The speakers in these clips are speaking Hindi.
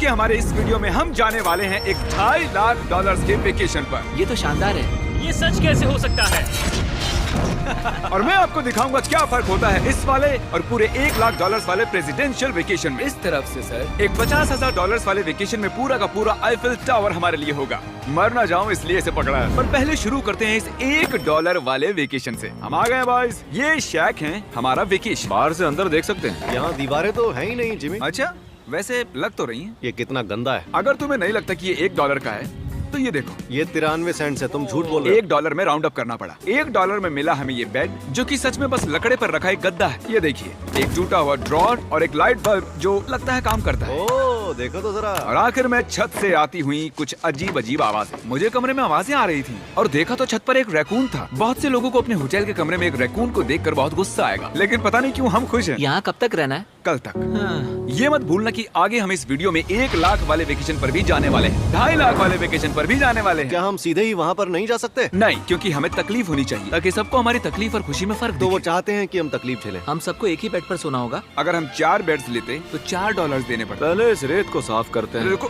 क्योंकि हमारे इस वीडियो में हम जाने वाले हैं एक $2.5 लाख के वेकेशन पर। ये तो शानदार है। ये सच कैसे हो सकता है? और मैं आपको दिखाऊंगा क्या फर्क होता है इस वाले और पूरे $1 लाख वाले प्रेसिडेंशियल वेकेशन में। इस तरफ से सर एक $50,000 वाले वेकेशन में पूरा का पूरा आईफिल टावर हमारे लिए होगा। मर ना जाऊं इसलिए इसे पकड़ा है। पर पहले शुरू करते हैं इस $1 वाले वेकेशन से। हम आ गए बॉयज। ये शैक है हमारा वेकेशन। बाहर से अंदर देख सकते हैं। यहाँ दीवारें तो है ही नहीं जिमी। अच्छा, वैसे लग तो रही हैं। ये कितना गंदा है। अगर तुम्हें नहीं लगता कि ये $1 का है तो ये देखो, ये 93 सेंट्स है। तुम झूठ बोल रहे हो। $1 में राउंड अप करना पड़ा। $1 में मिला हमें ये बेड, जो कि सच में बस लकड़े पर रखा एक गद्दा है। ये देखिए, एक टूटा हुआ ड्रॉर और एक लाइट बल्ब जो लगता है काम करता है। ओह, देखो तो जरा। और आखिर में छत से आती हुई कुछ अजीब अजीब आवाजें। मुझे कमरे में आवाजें आ रही थी और देखा तो छत पर एक रैकून था। बहुत से लोगों को अपने होटल के कमरे में एक रैकून को देखकर बहुत गुस्सा आएगा, लेकिन पता नहीं क्यों हम खुश हैं। यहाँ कब तक रहना है? कल तक। हाँ। ये मत भूलना कि आगे हम इस वीडियो में 1 लाख वाले वेकेशन पर भी जाने वाले हैं, 2.5 लाख वाले वेकेशन पर भी जाने वाले हैं। क्या हम सीधे ही वहाँ पर नहीं जा सकते? नहीं, क्योंकि हमें तकलीफ होनी चाहिए ताकि सबको हमारी तकलीफ और खुशी में फर्क तो वो दिखे। चाहते हैं कि हम तकलीफ झेलें। हम सबको एक ही बेड पर सोना होगा। अगर हम 4 बेड्स लेते तो $4 देने पड़ते। पहले इस रेत को साफ करते हैं। रुको।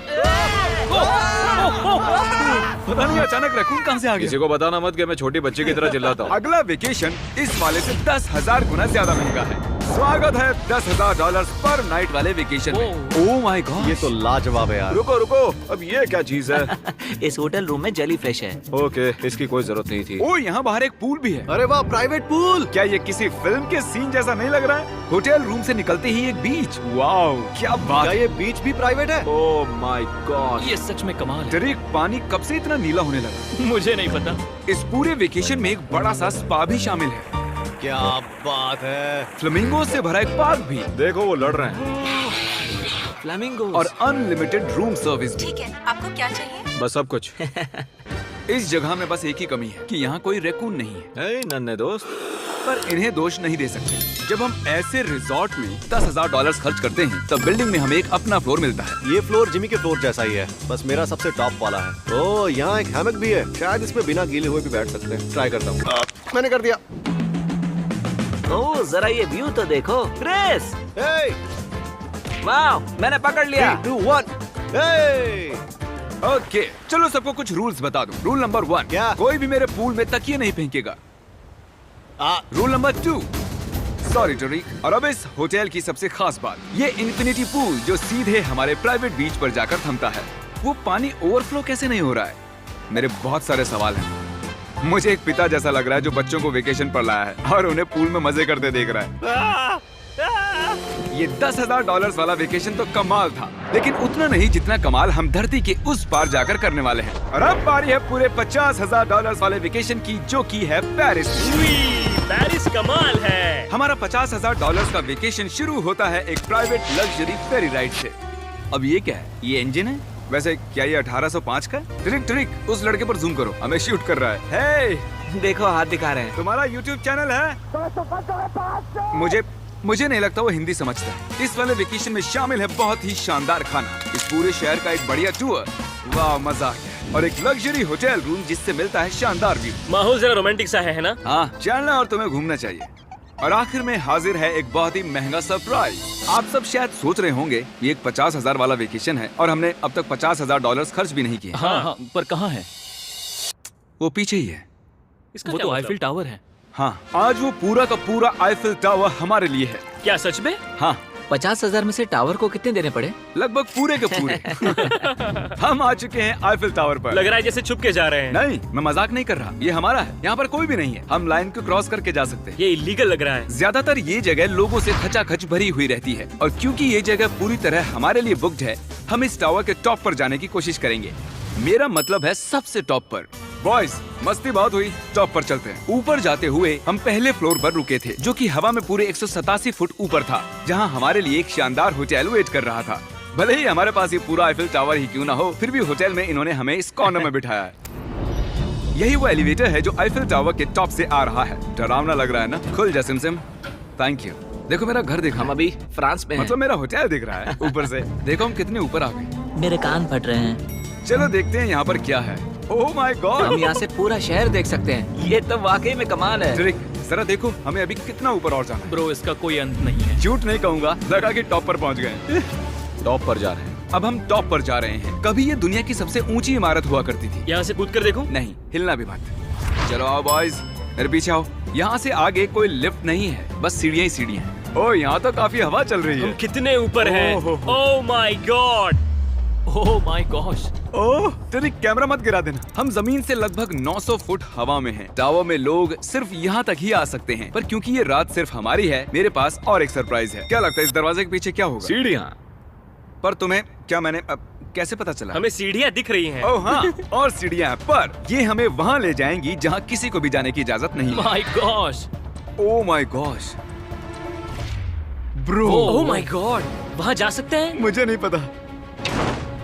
पता नहीं अचानक रैकून कहाँ से आ किसी गया। को बताना मत कि मैं छोटी बच्ची की तरह चिल्लाता हूँ। अगला वेकेशन इस वाले से 10,000 गुना ज्यादा महंगा है। स्वागत है $10,000 पर नाइट वाले वेकेशन में। ओह माय गॉड, ये तो लाजवाब है यार। रुको रुको, अब ये क्या चीज है? इस होटल रूम में जेली फ्रेश है। ओके, इसकी कोई जरूरत नहीं थी। ओह यहाँ बाहर एक पूल भी है। अरे वाह, प्राइवेट पूल। क्या ये किसी फिल्म के सीन जैसा नहीं लग रहा है? होटल रूम से निकलते ही एक बीच। वाओ, क्या बात क्या है। ये बीच भी प्राइवेट है? ओह माय गॉड, ये सच में कमाल है। डरेक, पानी कब से इतना नीला होने लगा? मुझे नहीं पता। इस पूरे वेकेशन में एक बड़ा सा स्पा भी शामिल है। क्या बात है। फ्लेमिंगो से भरा एक पार्क भी देखो वो लड़ रहे हैं। फ्लेमिंगो और अनलिमिटेड रूम सर्विस भी। ठीक है, आपको क्या चाहिए? बस सब कुछ। इस जगह में बस एक ही कमी है कि यहाँ कोई रैकून नहीं है। हे नन्हे दोस्त, पर इन्हें दोष नहीं दे सकते। जब हम ऐसे रिजॉर्ट में $10,000 खर्च करते हैं तब बिल्डिंग में हमें एक अपना फ्लोर मिलता है। ये फ्लोर जिमी के फ्लोर जैसा ही है, बस मेरा सबसे टॉप वाला है। ओह, यहाँ एक हैमक भी है। शायद इसमें बिना गीले हुए भी बैठ सकते हैं। ट्राई करता हूँ। मैंने कर दिया। ओह, जरा ये व्यू तो देखो। क्रिस, Hey, वाह, मैंने पकड़ लिया। 3, 2, 1. Hey! ओके, चलो सबको कुछ रूल्स बता दूं। रूल नंबर 1, क्या? कोई भी मेरे पूल में तकिए नहीं फेंकेगा। Rule number 2, sorry Tariq. और अब इस होटल की सबसे खास बात, ये इन्फिनिटी पूल जो सीधे हमारे प्राइवेट बीच पर जाकर थमता है। वो पानी ओवरफ्लो कैसे नहीं हो रहा है? मेरे बहुत सारे सवाल हैं। मुझे एक पिता जैसा लग रहा है जो बच्चों को वेकेशन पर लाया है और उन्हें पूल में मजे करते देख रहा है। ये $10,000 वाला वेकेशन तो कमाल था, लेकिन उतना नहीं जितना कमाल हम धरती के उस पार जाकर करने वाले हैं। और अब बारी है पूरे $50,000 वाले वेकेशन की, जो की है पेरिस। पेरिस कमाल है। हमारा $50,000 का वेकेशन शुरू होता है एक प्राइवेट लग्जरी फेरी राइड से। अब ये क्या है? ये इंजन है? वैसे क्या ये 1805 का है? ट्रिक ट्रिक, उस लड़के पर जूम करो, हमें शूट कर रहा है। हे, देखो हाथ दिखा रहे हैं। तुम्हारा YouTube चैनल है? मुझे नहीं लगता वो हिंदी समझता है। इस वाले वेकेशन में शामिल है बहुत ही शानदार खाना, इस पूरे शहर का एक बढ़िया टूर, वाह मजा आ गया, और एक लग्जरी होटल रूम जिससे मिलता है शानदार व्यू। माहौल जरा रोमांटिक सा है ना? हाँ, चलना और तुम्हें घूमना चाहिए। और आखिर में हाजिर है एक बहुत ही महंगा सरप्राइज। आप सब शायद सोच रहे होंगे ये एक 50,000 वाला वेकेशन है और हमने अब तक $50,000 खर्च भी नहीं किए। हाँ, पर कहाँ है? वो पीछे ही है। इसका वो क्या तो मतलब? आईफिल टावर है। हाँ, आज वो पूरा का पूरा आईफिल टावर हमारे लिए है। क्या सच में? हाँ, 50,000 में से टावर को कितने देने पड़े? लगभग पूरे के पूरे। हम आ चुके हैं आईफिल टावर पर। लग रहा है जैसे छुप के जा रहे हैं। नहीं, मैं मजाक नहीं कर रहा, ये हमारा है। यहाँ पर कोई भी नहीं है, हम लाइन को क्रॉस करके जा सकते हैं। ये इलीगल लग रहा है। ज्यादातर ये जगह लोगों से खचाखच भरी हुई रहती है, और क्योंकि ये जगह पूरी तरह हमारे लिए बुक्ड है, हम इस टावर के टॉप पर जाने की कोशिश करेंगे। मेरा मतलब है सबसे टॉप पर। बॉयज, मस्ती बहुत हुई, टॉप पर चलते हैं। ऊपर जाते हुए हम पहले फ्लोर पर रुके थे, जो कि हवा में पूरे 187 फुट ऊपर था, जहां हमारे लिए एक शानदार होटल वेट कर रहा था। भले ही हमारे पास ये पूरा आईफिल टावर ही क्यों ना हो, फिर भी होटल में इन्होंने हमें इस कॉर्नर में बिठाया है। यही वो एलिवेटर है जो आईफिल टावर के टॉप से आ रहा है। डरावना लग रहा है ना? खुल जा सिमसिम। Thank you. देखो मेरा घर दिख रहा हम है। अभी फ्रांस में हैं। मतलब मेरा होटल दिख रहा है ऊपर से। देखो हम कितने ऊपर आ गए। मेरे कान फट रहे हैं। चलो देखते हैं यहाँ पर क्या है। ओह माय हम गॉड, यहाँ से पूरा शहर देख सकते हैं। ये तो वाकई में कमाल है। ट्रिक, जरा देखो हमें अभी कितना ऊपर और जाना है। ब्रो, इसका कोई अंत नहीं है। झूठ नहीं कहूँगा, लगा कि टॉप पर पहुँच गए। टॉप पर जा रहे हैं। अब हम टॉप पर जा रहे हैं। कभी ये दुनिया की सबसे ऊंची इमारत हुआ करती थी। यहाँ से कूद कर देखो। नहीं, हिलना भी मत। चलो आओ बॉयज, मेरे पीछे आओ। यहाँ से आगे कोई लिफ्ट नहीं है, बस सीढ़ियाँ ही सीढ़ियाँ हैं। ओह, यहाँ तो काफी हवा चल रही हम है। कितने ऊपर हैं? Oh my god, oh my gosh. Oh, तेरी कैमरा मत गिरा देना। हम जमीन से लगभग 900 फुट हवा में हैं। टावर में लोग सिर्फ यहाँ तक ही आ सकते हैं, पर क्योंकि ये रात सिर्फ हमारी है, मेरे पास और एक सरप्राइज है। क्या लगता है इस दरवाजे के पीछे क्या होगा? सीढ़ियाँ। पर तुम्हें क्या मैंने कैसे पता चला? हमें सीढ़ियाँ दिख रही हैं। ओह हाँ, और सीढ़ियाँ, पर ये हमें वहाँ ले जाएंगी जहाँ किसी को भी जाने की इजाजत नहीं है। My gosh. Oh my gosh bro, oh my God, वहाँ जा सकते हैं? मुझे नहीं पता।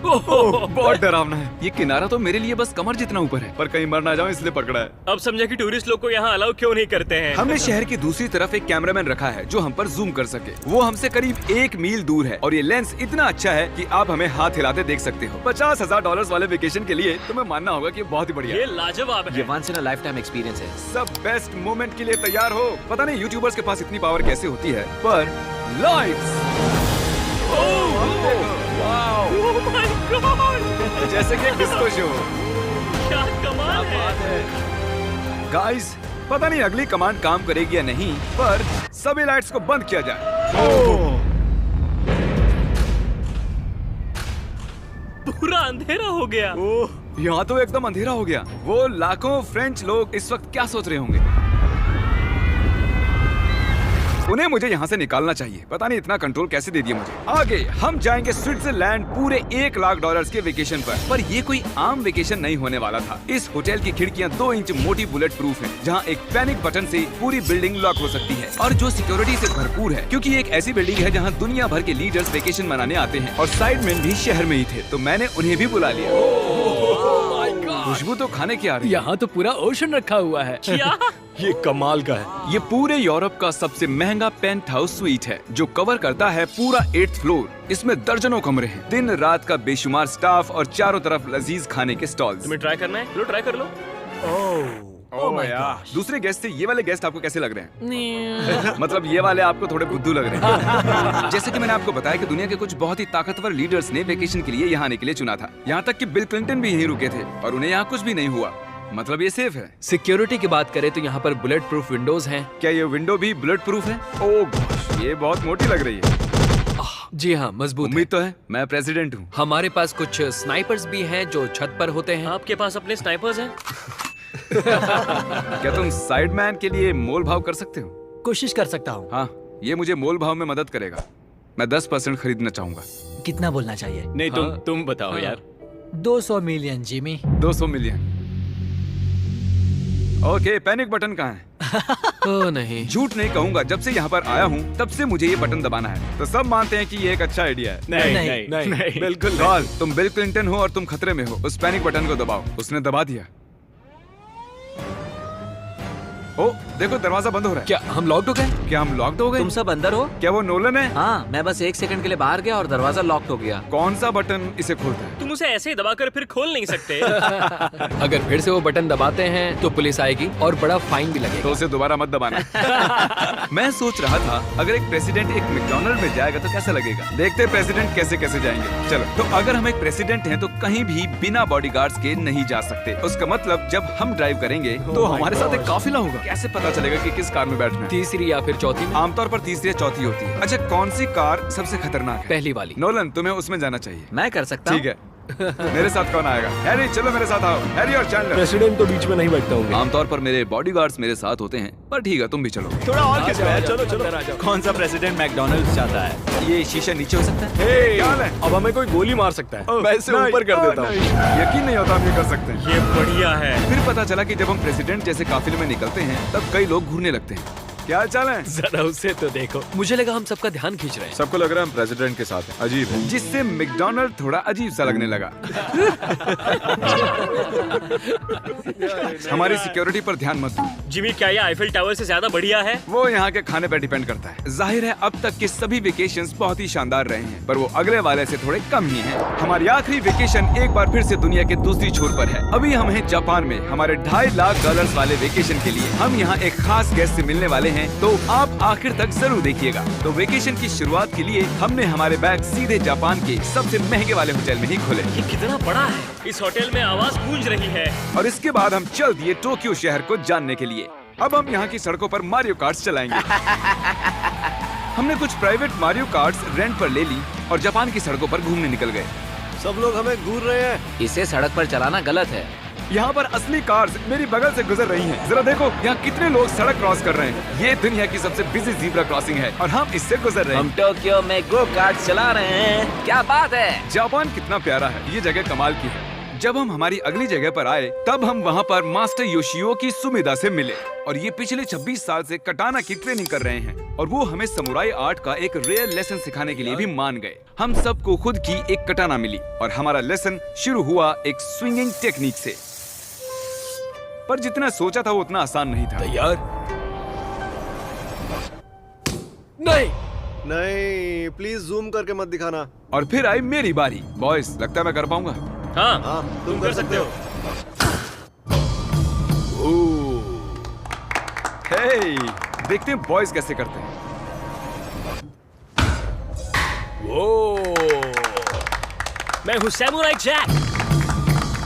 ओह, बहुत डरावना है। ये किनारा तो मेरे लिए बस कमर जितना ऊपर है, पर कहीं मर ना जाऊं इसलिए पकड़ा है। अब समझा कि टूरिस्ट लोग को यहाँ अलाउ क्यों नहीं करते हैं। हमने शहर की दूसरी तरफ एक कैमरामैन रखा है जो हम पर जूम कर सके। वो हमसे करीब 1 मील दूर है और ये लेंस इतना अच्छा है कि आप हमें हाथ हिलाते देख सकते हो। $50,000 वाले वेकेशन के लिए तुम्हें मानना होगा कि बहुत ही बढ़िया ये है। लाजवाब ये है। Once in a life time experience है। सब बेस्ट मोमेंट के लिए तैयार हो। पता नहीं यूट्यूबर्स के पास इतनी पावर कैसे होती है, पर लाइट्स, ओह माय गॉड, जैसे कि डिस्को शो। क्या कमाल है। गाइस, पता नहीं अगली कमांड काम करेगी या नहीं, पर सभी लाइट्स को बंद किया जाए। पूरा अंधेरा हो गया। ओह, यहाँ तो एकदम अंधेरा हो गया। वो लाखों फ्रेंच लोग इस वक्त क्या सोच रहे होंगे? उन्हें मुझे यहाँ से निकालना चाहिए। पता नहीं इतना कंट्रोल कैसे दे दिया मुझे। आगे हम जाएंगे स्विट्जरलैंड पूरे $1 लाख के वेकेशन पर ये कोई आम वेकेशन नहीं होने वाला था। इस होटल की खिड़कियाँ 2 इंच मोटी बुलेट प्रूफ है, जहाँ एक पैनिक बटन से पूरी बिल्डिंग लॉक हो सकती है, और जो सिक्योरिटी से भरपूर है, क्योंकि ये एक ऐसी बिल्डिंग है जहाँ दुनिया भर के लीडर्स वेकेशन मनाने आते हैं। और साइडमैन भी शहर में ही थे, तो मैंने उन्हें भी बुला लिया। खुशबू तो खाने की आ रही है। यहाँ तो पूरा ओशन रखा हुआ है। क्या? ये कमाल का है। ये पूरे यूरोप का सबसे महंगा पेंट हाउस स्वीट है, जो कवर करता है पूरा 8th फ्लोर। इसमें दर्जनों कमरे हैं, दिन रात का बेशुमार स्टाफ और चारों तरफ लजीज खाने के स्टॉल्स। तुम्हें ट्राई करना है? लो ट्राई कर लो। ओह यार, दूसरे गेस्ट से ये वाले गेस्ट आपको कैसे लग रहे हैं? मतलब ये वाले आपको थोड़े बुद्धू लग रहे हैं। जैसे कि मैंने आपको बताया कि दुनिया के कुछ बहुत ही ताकतवर लीडर्स ने वेकेशन के लिए यहाँ आने के लिए चुना था। यहाँ तक कि बिल क्लिंटन भी यहीं रुके थे और उन्हें यहाँ कुछ भी नहीं हुआ। मतलब ये सेफ है। सिक्योरिटी की बात करें तो यहाँ पर बुलेट प्रूफ विंडोज हैं। क्या ये विंडो भी बुलेट प्रूफ है? ओह गॉश, ये बहुत मोटी लग रही है। जी हाँ, मजबूत है। उम्मीद तो है, मैं प्रेसिडेंट हूँ। हमारे पास कुछ स्नाइपर्स भी हैं जो छत पर होते हैं। आपके पास अपने स्नाइपर्स हैं? क्या तुम साइडमैन के लिए मोल भाव कर सकते हो? कोशिश कर सकता हूँ। हाँ, ये मुझे मोल भाव में मदद करेगा। मैं 10% खरीदना चाहूंगा। कितना बोलना चाहिए? नहीं, हाँ। तुम बताओ यार। 200 million Jimmy. 200 million. Okay, panic button कहाँ है? ओ नहीं, झूठ नहीं कहूंगा, जब से यहाँ पर आया हूँ तब से मुझे ये बटन दबाना है। तो सब मानते हैं कि ये एक अच्छा आइडिया है। नहीं, बिल्कुल गॉल, तुम बिल क्लिंटन हो और तुम खतरे में हो। उस पैनिक बटन को दबाओ। उसने दबा दिया। ओ, देखो दरवाजा बंद हो रहा है। क्या हम लॉक्ड हो गए? क्या हम लॉक्ड हो गए? तुम सब अंदर हो? क्या वो नोलन है? हाँ, मैं बस 1 सेकंड के लिए बाहर गया और दरवाजा लॉक हो गया। कौन सा बटन इसे खोलता है? तुम उसे ऐसे ही दबाकर फिर खोल नहीं सकते। अगर फिर से वो बटन दबाते हैं तो पुलिस आएगी और बड़ा फाइन भी लगेगा। तो उसे दोबारा मत दबाना। मैं सोच रहा था अगर एक प्रेसिडेंट एक मैकडॉनल्ड में जाएगा तो कैसा लगेगा। देखते प्रेसिडेंट कैसे कैसे जाएंगे। चलो, तो अगर हम एक प्रेसिडेंट हैं तो कहीं भी बिना बॉडीगार्ड्स के नहीं जा सकते। उसका मतलब जब हम ड्राइव करेंगे तो हमारे साथ एक काफिला होगा। कैसे पता चलेगा कि किस कार में बैठना है? तीसरी या फिर चौथी में? आमतौर पर तीसरी या चौथी होती है। अच्छा, कौन सी कार सबसे खतरनाक है? पहली वाली। नोलन, तुम्हें उसमें जाना चाहिए। मैं कर सकता ठीक है। मेरे साथ कौन आएगा? हैरी, चलो मेरे साथ आओ। हैरी और चैंडलर। प्रेसिडेंट तो बीच में नहीं बैठता होंगे। आमतौर पर मेरे बॉडीगार्ड्स मेरे साथ होते हैं, पर ठीक है, तुम भी चलो। थोड़ा और खिंच रहा है। चलो चलो। कौन सा प्रेसिडेंट मैकडॉनल्ड्स चाहता है? ये शीशा नीचे हो सकता है? हे, क्या हाल है? अब हमें कोई गोली मार सकता है। मैं इसे ऊपर कर देता हूँ। यकीन नहीं होता हम ये कर सकते हैं। ये बढ़िया है। फिर पता चला कि जब हम प्रेसिडेंट जैसे काफिले में निकलते हैं तब कई लोग घूरने लगते हैं। क्या हाल चाल है? जरा उसे तो देखो। मुझे लगा हम सबका ध्यान खींच रहे हैं। सबको लग रहा है हम प्रेसिडेंट के साथ हैं। अजीब है। जिससे मैकडॉनल्ड थोड़ा अजीब सा लगने लगा। हमारी सिक्योरिटी पर ध्यान मत दो। जिमी, क्या ये आईफिल टावर से ज्यादा बढ़िया है? वो यहाँ के खाने पर डिपेंड करता है। जाहिर है अब तक के सभी वेकेशंस बहुत ही शानदार रहे हैं, पर वो अगले वाले से थोड़े कम ही हैं। हमारी आखिरी वेकेशन एक बार फिर से दुनिया के दूसरी छोर पर है। अभी हम हैं जापान में, हमारे $2.5 लाख वाले वेकेशन के लिए। हम यहाँ एक खास गेस्ट से मिलने वाले हैं हैं तो आप आखिर तक जरूर देखिएगा। तो वेकेशन की शुरुआत के लिए हमने हमारे बैग सीधे जापान के सबसे महंगे वाले होटल में ही खोले ये कितना बड़ा है। इस होटल में आवाज गूंज रही है। और इसके बाद हम चल दिए टोक्यो शहर को जानने के लिए। अब हम यहाँ की सड़कों पर मारियो कार्ट्स चलाएंगे। हमने कुछ प्राइवेट मारियो कार्ट्स रेंट पर ले ली और जापान की सड़कों पर घूमने निकल गए। सब लोग हमें घूर रहे हैं। इसे सड़क पर चलाना गलत है। यहाँ पर असली कार्स मेरी बगल से गुजर रही हैं। जरा देखो यहाँ कितने लोग सड़क क्रॉस कर रहे हैं। ये दुनिया की सबसे बिजी ज़ीब्रा क्रॉसिंग है और हम इससे गुजर रहे हैं। हम टोक्यो में गो कार्ट चला रहे हैं। क्या बात है। जापान कितना प्यारा है। ये जगह कमाल की है। जब हम हमारी अगली जगह पर आए तब हम वहाँ पर मास्टर योशियो की सुमेदा से मिले और ये पिछले 26 साल से कटाना की ट्रेनिंग कर रहे हैं और वो हमें समुराई आर्ट का एक रेयर लेसन सिखाने के लिए भी मान गए। हम सबको खुद की एक कटाना मिली और हमारा लेसन शुरू हुआ एक स्विंगिंग टेक्निक से। पर जितना सोचा था वो उतना आसान नहीं था। तैयार? नहीं, प्लीज जूम करके मत दिखाना। और फिर आई मेरी बारी। बॉयज, लगता है मैं कर पाऊंगा। हाँ, तुम कर सकते हो। हे, देखते हैं बॉयज कैसे करते हैं। मैं हूँ सैमुराई जैक।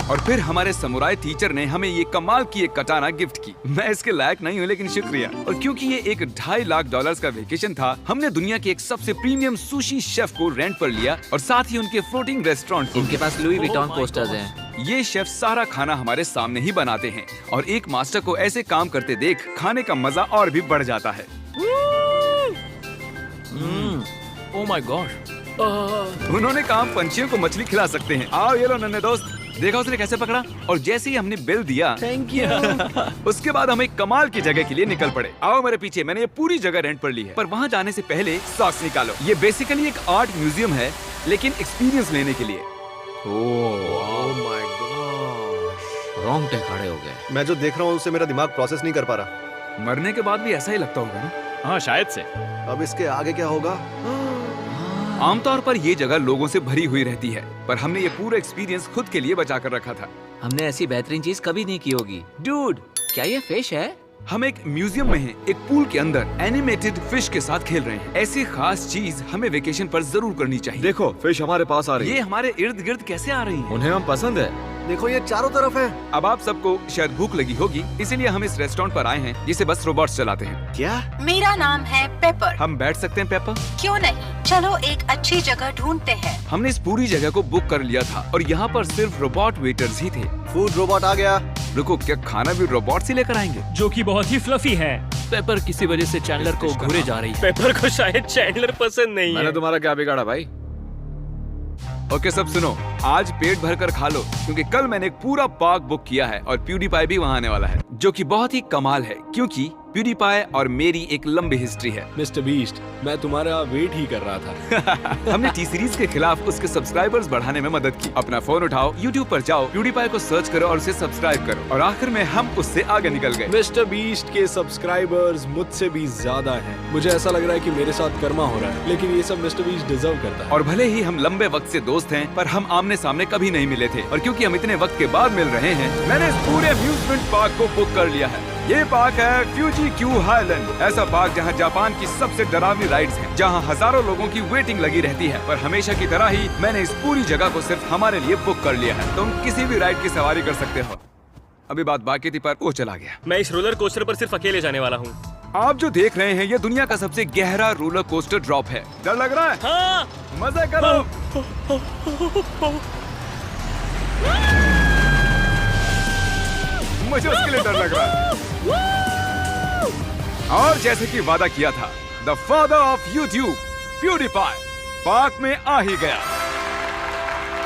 और फिर हमारे समुराई टीचर ने हमें ये कमाल की एक कटाना गिफ्ट की। मैं इसके लायक नहीं हूँ लेकिन शुक्रिया। और क्योंकि ये एक $2.5 लाख का वेकेशन था, हमने दुनिया के एक सबसे प्रीमियम सुशी शेफ को रेंट पर लिया और साथ ही उनके फ्लोटिंग रेस्टोरेंट। इनके पास लुई विटॉन पोस्टर्स हैं। ये शेफ सारा खाना हमारे सामने ही बनाते हैं और एक मास्टर को ऐसे काम करते देख खाने का मजा और भी बढ़ जाता है। ओह माय गॉड। उन्होंने कहा पंछियों को मछली खिला सकते हैं। आओ ये लो नन्हे दोस्त। देखा उसने कैसे पकड़ा। और जैसे ही हमने बिल दिया, थैंक यू। उसके बाद हम एक कमाल की जगह के लिए निकल पड़े। आओ मेरे पीछे। मैंने ये पूरी जगह रेंट पर ली है। पर वहाँ जाने से पहले सॉक्स निकालो। ये बेसिकली एक आर्ट म्यूजियम है लेकिन एक्सपीरियंस लेने के लिए। ओह माय गॉड, रोंगटे खड़े हो गए। मैं जो देख रहा हूँ उससे मेरा दिमाग प्रोसेस नहीं कर पा रहा। मरने के बाद भी ऐसा ही लगता होगा ना। हाँ, शायद से। अब इसके आगे क्या होगा? आमतौर पर ये जगह लोगों से भरी हुई रहती है, पर हमने ये पूरा एक्सपीरियंस खुद के लिए बचा कर रखा था। हमने ऐसी बेहतरीन चीज कभी नहीं की होगी। डूड, क्या ये फिश है? हम एक म्यूजियम में हैं, एक पूल के अंदर एनिमेटेड फिश के साथ खेल रहे हैं। ऐसी खास चीज हमें वेकेशन पर जरूर करनी चाहिए। देखो, फिश हमारे पास आ रही ये है। हमारे इर्द गिर्द कैसे आ रही हैं? उन्हें हम पसंद है। देखो ये चारों तरफ है। अब आप सबको शायद भूख लगी होगी, इसीलिए हम इस रेस्टोरेंट पर आए हैं जिसे बस रोबोट्स चलाते हैं। क्या? मेरा नाम है पेपर। हम बैठ सकते हैं पेपर? क्यों नहीं, चलो एक अच्छी जगह ढूंढते हैं। हमने इस पूरी जगह को बुक कर लिया था और यहाँ पर सिर्फ रोबोट वेटर्स ही थे। फूड रोबोट आ गया। रुको, क्या खाना भी रोबोट से लेकर आएंगे? जो कि बहुत ही फ्लफी है। पेपर किसी वजह से चैंडलर को घूरे जा रही है। पेपर को शायद चैंडलर पसंद नहीं मैंने है। तुम्हारा क्या बिगाड़ा भाई? ओके सब सुनो, आज पेट भर कर खा लो क्योंकि कल मैंने एक पूरा पार्क बुक किया है और प्यूडीपाई भी वहाँ आने वाला है, जो कि बहुत ही कमाल है क्योंकि प्यूडीपाई और मेरी एक लंबी हिस्ट्री है। मिस्टर बीस्ट, मैं तुम्हारा वेट ही कर रहा था। हमने टी सीरीज के खिलाफ उसके सब्सक्राइबर्स बढ़ाने में मदद की। अपना फोन उठाओ, YouTube पर जाओ, प्यूडीपाई को सर्च करो और उसे सब्सक्राइब करो और आखिर में हम उससे आगे निकल गए। मिस्टर बीस्ट के सब्सक्राइबर्स मुझसे भी ज्यादा हैं। मुझे ऐसा लग रहा है कि मेरे साथ कर्मा हो रहा है, लेकिन ये सब मिस्टर बीस्ट डिजर्व करता है। और भले ही हम लंबे वक्त से दोस्त हैं, पर हम आमने सामने कभी नहीं मिले थे और क्योंकि हम इतने वक्त के बाद मिल रहे हैं, मैंने इस पूरे अम्यूजमेंट पार्क को बुक कर लिया है। ये पार्क है फ्यूजी क्यू हाईलैंड, ऐसा पार्क जहाँ जापान की सबसे डरावनी राइड्स हैं, जहाँ हजारों लोगों की वेटिंग लगी रहती है। पर हमेशा की तरह ही मैंने इस पूरी जगह को सिर्फ हमारे लिए बुक कर लिया है। तुम किसी भी राइड की सवारी कर सकते हो। अभी बात बाकी थी पर वो चला गया। मैं इस रोलर कोस्टर पर सिर्फ अकेले जाने वाला हूँ। आप जो देख रहे हैं ये दुनिया का सबसे गहरा रोलर कोस्टर ड्रॉप है। डर लग रहा है? हाँ। मजे करो। मुझे उसके लिए डर लग रहा है। और जैसे कि वादा किया था, the father of YouTube PewDiePie park में आ ही गया।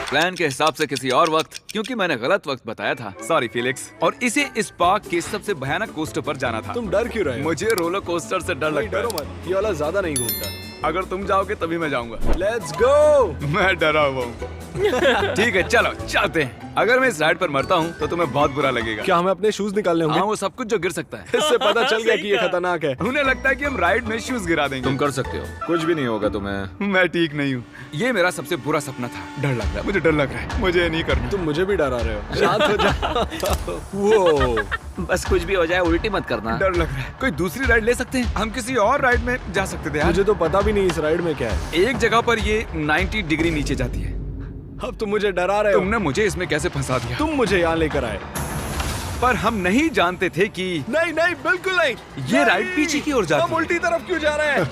प्लान के हिसाब से किसी और वक्त, क्योंकि मैंने गलत वक्त बताया था, सॉरी फिलिक्स। और इसे इस पार्क के सबसे भयानक कोस्टर पर जाना था। तुम डर क्यों रहे हो? मुझे रोलर कोस्टर से डर लगता डरो है। मत, ये वाला ज्यादा नहीं घूमता। अगर तुम जाओगे तभी मैं जाऊंगा। Let's go. मैं डरा हुआ हूँ। ठीक है चलो चलते हैं। अगर मैं इस राइड पर मरता हूँ तो तुम्हें बहुत बुरा लगेगा। क्या हमें अपने शूज निकालने हाँ, होंगे? वो सब कुछ जो गिर सकता है। इससे पता चल गया कि ये खतरनाक है। उन्हें लगता है कि हम राइड में शूज गिरा देंगे। तुम कर सकते हो, कुछ भी नहीं होगा तुम्हें। मैं ठीक नहीं हूँ। ये मेरा सबसे बुरा सपना था। डर लग रहा है, मुझे डर लग रहा है। मुझे ये नहीं करना। तुम मुझे भी डरा रहे हो। शांत हो जा। वो बस कुछ भी हो जाए उल्टी मत करना। डर लग रहा है। कोई दूसरी राइड ले सकते हैं? हम किसी और राइड में जा सकते थे यार। मुझे तो पता भी नहीं इस राइड में क्या है। एक जगह पर ये 90 डिग्री नीचे जाती है। अब तुम मुझे डरा रहे हो। तुमने मुझे इसमें कैसे फंसा दिया? तुम मुझे यहाँ लेकर आए। पर हम नहीं जानते थे कि नहीं नहीं बिल्कुल नहीं। ये राइड पीछे की ओर जाती हम है। उल्टी तरफ क्यों जा रहे हैं?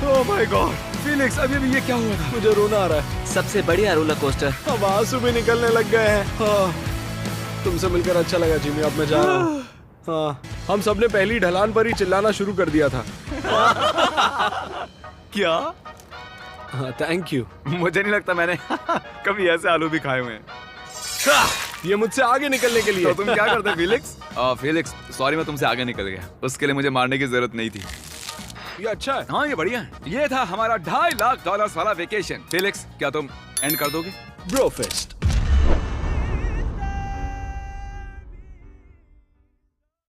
ओह माय गॉड फिलिक्स, अभी ये क्या हुआ था? मुझे रोना आ रहा है। सबसे बढ़िया रोलर कोस्टर। अब आंसू भी निकलने लग गए हैं। हाँ, तुमसे मिलकर अच्छा लगा जिमी। अब मैं जा रहा हूँ। हाँ, हम सबने पहली ढलान पर ही चिल्लाना शुरू कर दिया था। क्या? हाँ, थैंक यू। मुझे नहीं लगता मैंने कभी ऐसे आलू भी खाए हुए हैं। ये मुझसे आगे निकलने के लिए। तो तुम क्या करते फिलिक्स? फिलिक्स सॉरी, मैं तुमसे आगे निकल गया। उसके लिए मुझे मारने की जरूरत नहीं थी। ये अच्छा है। हाँ ये बढ़िया है। ये था हमारा $2.5 लाख वाला वेकेशन। फिलिक्स क्या तुम एंड कर दोगे? Bro fest.